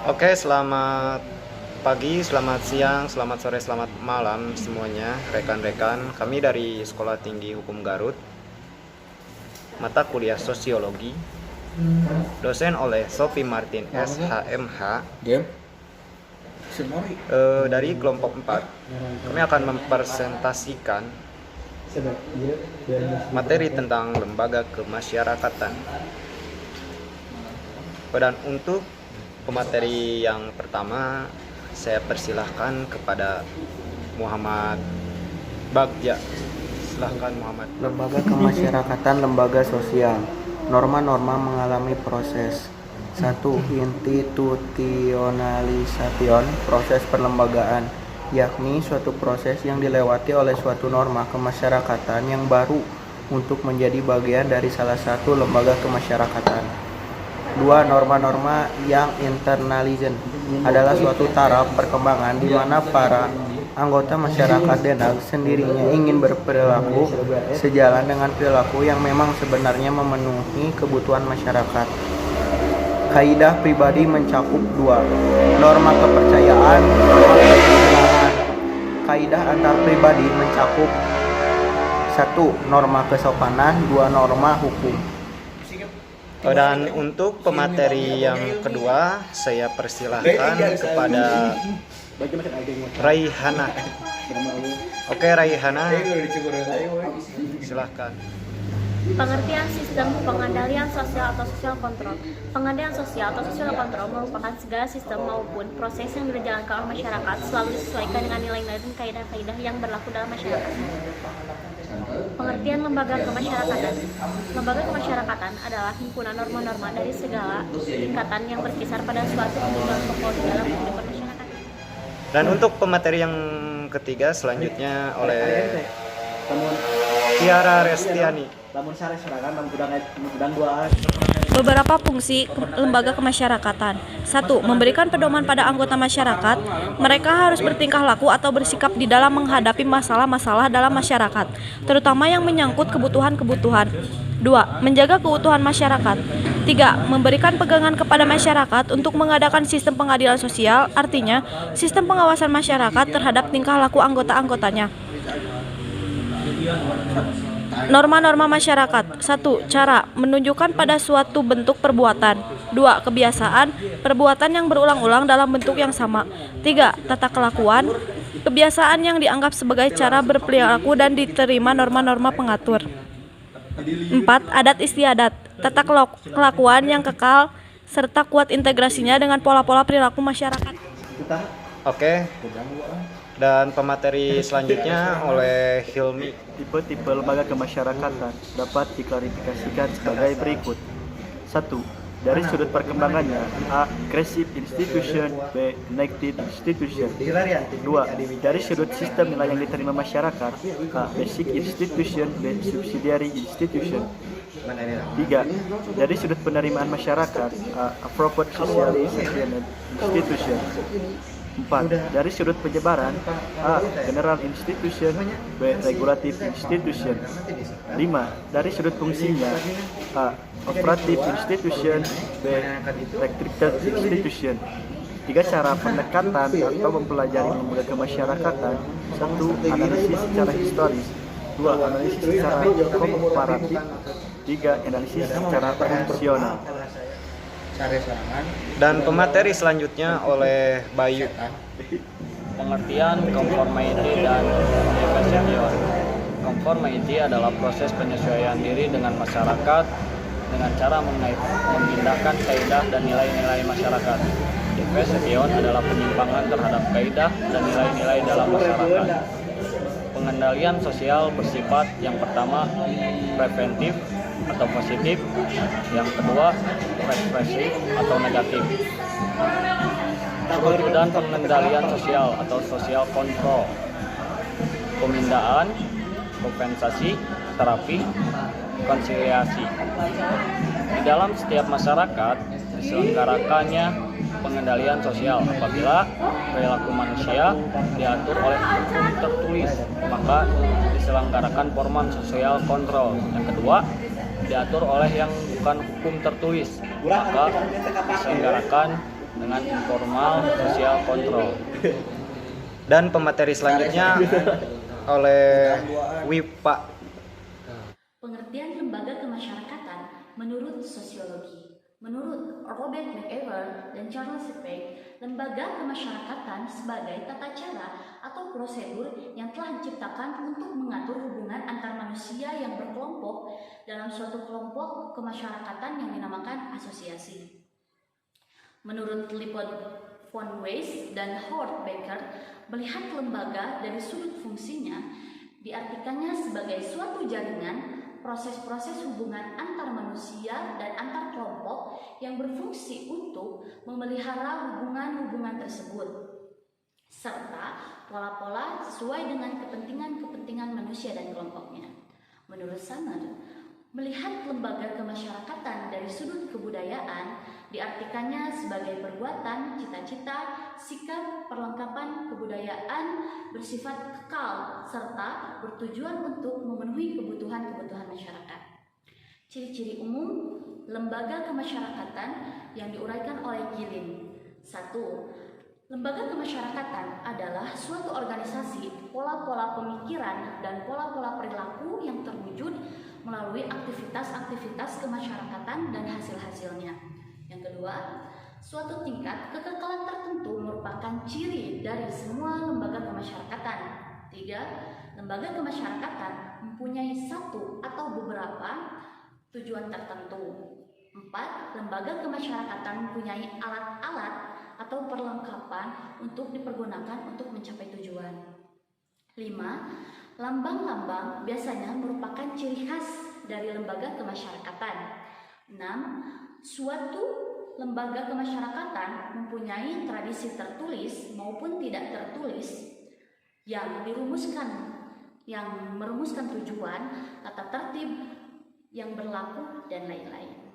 Oke, selamat pagi, selamat siang, selamat sore, selamat malam semuanya, rekan-rekan. Kami dari Sekolah Tinggi Hukum Garut, mata kuliah Sosiologi, dosen oleh Sophie Martin SHMH, dari kelompok 4. Kami akan mempresentasikan materi tentang lembaga kemasyarakatan. Dan untuk pemateri yang pertama, saya persilahkan kepada Muhammad Bagja. Silahkan Muhammad. Lembaga kemasyarakatan, lembaga sosial. Norma-norma mengalami proses. 1. Institutionalisation, proses perlembagaan, yakni suatu proses yang dilewati oleh suatu norma kemasyarakatan yang baru untuk menjadi bagian dari salah satu lembaga kemasyarakatan. 2. Norma-norma yang internalisasi adalah suatu taraf perkembangan di mana para anggota masyarakat Denag sendirinya ingin berperilaku sejalan dengan perilaku yang memang sebenarnya memenuhi kebutuhan masyarakat. Kaidah pribadi mencakup 2. Norma kepercayaan, norma kebiasaan. Kaidah antar pribadi mencakup 1. Norma kesopanan, 2. Norma hukum. Dan untuk pemateri yang kedua, saya persilahkan kepada Raihana. Oke, Raihana, silahkan. Pengertian sistem pengendalian sosial atau social control. Pengendalian sosial atau social control merupakan segala sistem maupun proses yang dijalankan oleh masyarakat selalu disesuaikan dengan nilai-nilai dan kaidah-kaidah yang berlaku dalam masyarakat. Pengertian lembaga kemasyarakatan. Lembaga kemasyarakatan adalah himpunan norma-norma dari segala tingkatan yang berkisar pada suatu kebutuhan pokok di dalam kehidupan masyarakat. Dan untuk pemateri yang ketiga selanjutnya oleh Tiara Restiani. Beberapa fungsi lembaga kemasyarakatan. 1. Memberikan pedoman pada anggota masyarakat. Mereka harus bertingkah laku atau bersikap di dalam menghadapi masalah-masalah dalam masyarakat, terutama yang menyangkut kebutuhan-kebutuhan. 2. Menjaga keutuhan masyarakat. 3. Memberikan pegangan kepada masyarakat untuk mengadakan sistem pengadilan sosial, artinya sistem pengawasan masyarakat terhadap tingkah laku anggota-anggotanya. Norma-norma masyarakat. 1. Cara menunjukkan pada suatu bentuk perbuatan. 2. Kebiasaan, perbuatan yang berulang-ulang dalam bentuk yang sama. 3. Tata kelakuan, kebiasaan yang dianggap sebagai cara berperilaku dan diterima norma-norma pengatur. 4. Adat istiadat, tata kelakuan yang kekal serta kuat integrasinya dengan pola-pola perilaku masyarakat. Oke. Dan pemateri selanjutnya oleh Hilmi. Tipe-tipe lembaga kemasyarakatan dapat diklarifikasikan sebagai berikut. 1. Dari sudut perkembangannya, A. Aggressive institution, B. Neglected institution. 2. Dari sudut sistem nilai yang diterima masyarakat, A. Basic institution, B. Subsidiary institution. 3. Dari sudut penerimaan masyarakat, A. Appropriate socially sustained institution. 4. Dari sudut penyebaran, A. General institution, B. Regulative institution. 5. Dari sudut fungsinya, A. Operative institution, B. Restricted institution. 3 cara pendekatan atau mempelajari lembaga kemasyarakatan. 1. Analisis secara historis. 2. Analisis secara komparatif. 3. Analisis secara fungsional. Dan pemateri selanjutnya oleh Bayu. Pengertian conformity dan diversification. Conformity adalah proses penyesuaian diri dengan masyarakat dengan cara memindahkan kaidah dan nilai-nilai masyarakat. Diversification adalah penyimpangan terhadap kaidah dan nilai-nilai dalam masyarakat. Pengendalian sosial bersifat yang pertama preventif atau positif, yang kedua represif atau negatif. Kewujudan pengendalian sosial atau social control, pemindaan, kompensasi, terapi, konsiliasi. Di dalam setiap masyarakat diselenggarakannya pengendalian sosial apabila perilaku manusia diatur oleh hukum tertulis, maka diselenggarakan formal social control. Yang kedua, diatur oleh yang bukan hukum tertulis, maka diselenggarakan dengan informal social control. Dan pemateri selanjutnya oleh WIPA. Pengertian lembaga kemasyarakatan menurut sosiologi. Menurut Robert McEver dan Charles Peck, lembaga kemasyarakatan sebagai tata cara atau prosedur yang telah diciptakan untuk mengatur hubungan antar manusia yang berkelompok dalam suatu kelompok kemasyarakatan yang dinamakan asosiasi. Menurut Lippold von Weiss dan Howard Becker, melihat lembaga dari sudut fungsinya diartikannya sebagai suatu jaringan proses-proses hubungan antar manusia dan antar kelompok yang berfungsi untuk memelihara hubungan-hubungan tersebut, serta pola-pola sesuai dengan kepentingan-kepentingan manusia dan kelompoknya. Menurut Summer, melihat lembaga kemasyarakatan dari sudut kebudayaan diartikannya sebagai perbuatan, cita-cita, sikap, perlengkapan kebudayaan bersifat kekal serta bertujuan untuk memenuhi kebutuhan-kebutuhan masyarakat. Ciri-ciri umum lembaga kemasyarakatan yang diuraikan oleh Gilin. 1. Lembaga kemasyarakatan adalah suatu organisasi, pola-pola pemikiran dan pola-pola perilaku yang terwujud melalui aktivitas-aktivitas kemasyarakatan dan hasil-hasilnya. Yang kedua, suatu tingkat kekekalan tertentu merupakan ciri dari semua lembaga kemasyarakatan. 3. Lembaga kemasyarakatan mempunyai satu atau beberapa tujuan tertentu. 4. Lembaga kemasyarakatan mempunyai alat-alat atau perlengkapan untuk dipergunakan untuk mencapai tujuan. 5. Lambang-lambang biasanya merupakan ciri khas dari lembaga kemasyarakatan. 6. Suatu lembaga kemasyarakatan mempunyai tradisi tertulis maupun tidak tertulis yang merumuskan tujuan, tata tertib yang berlaku, dan lain-lain.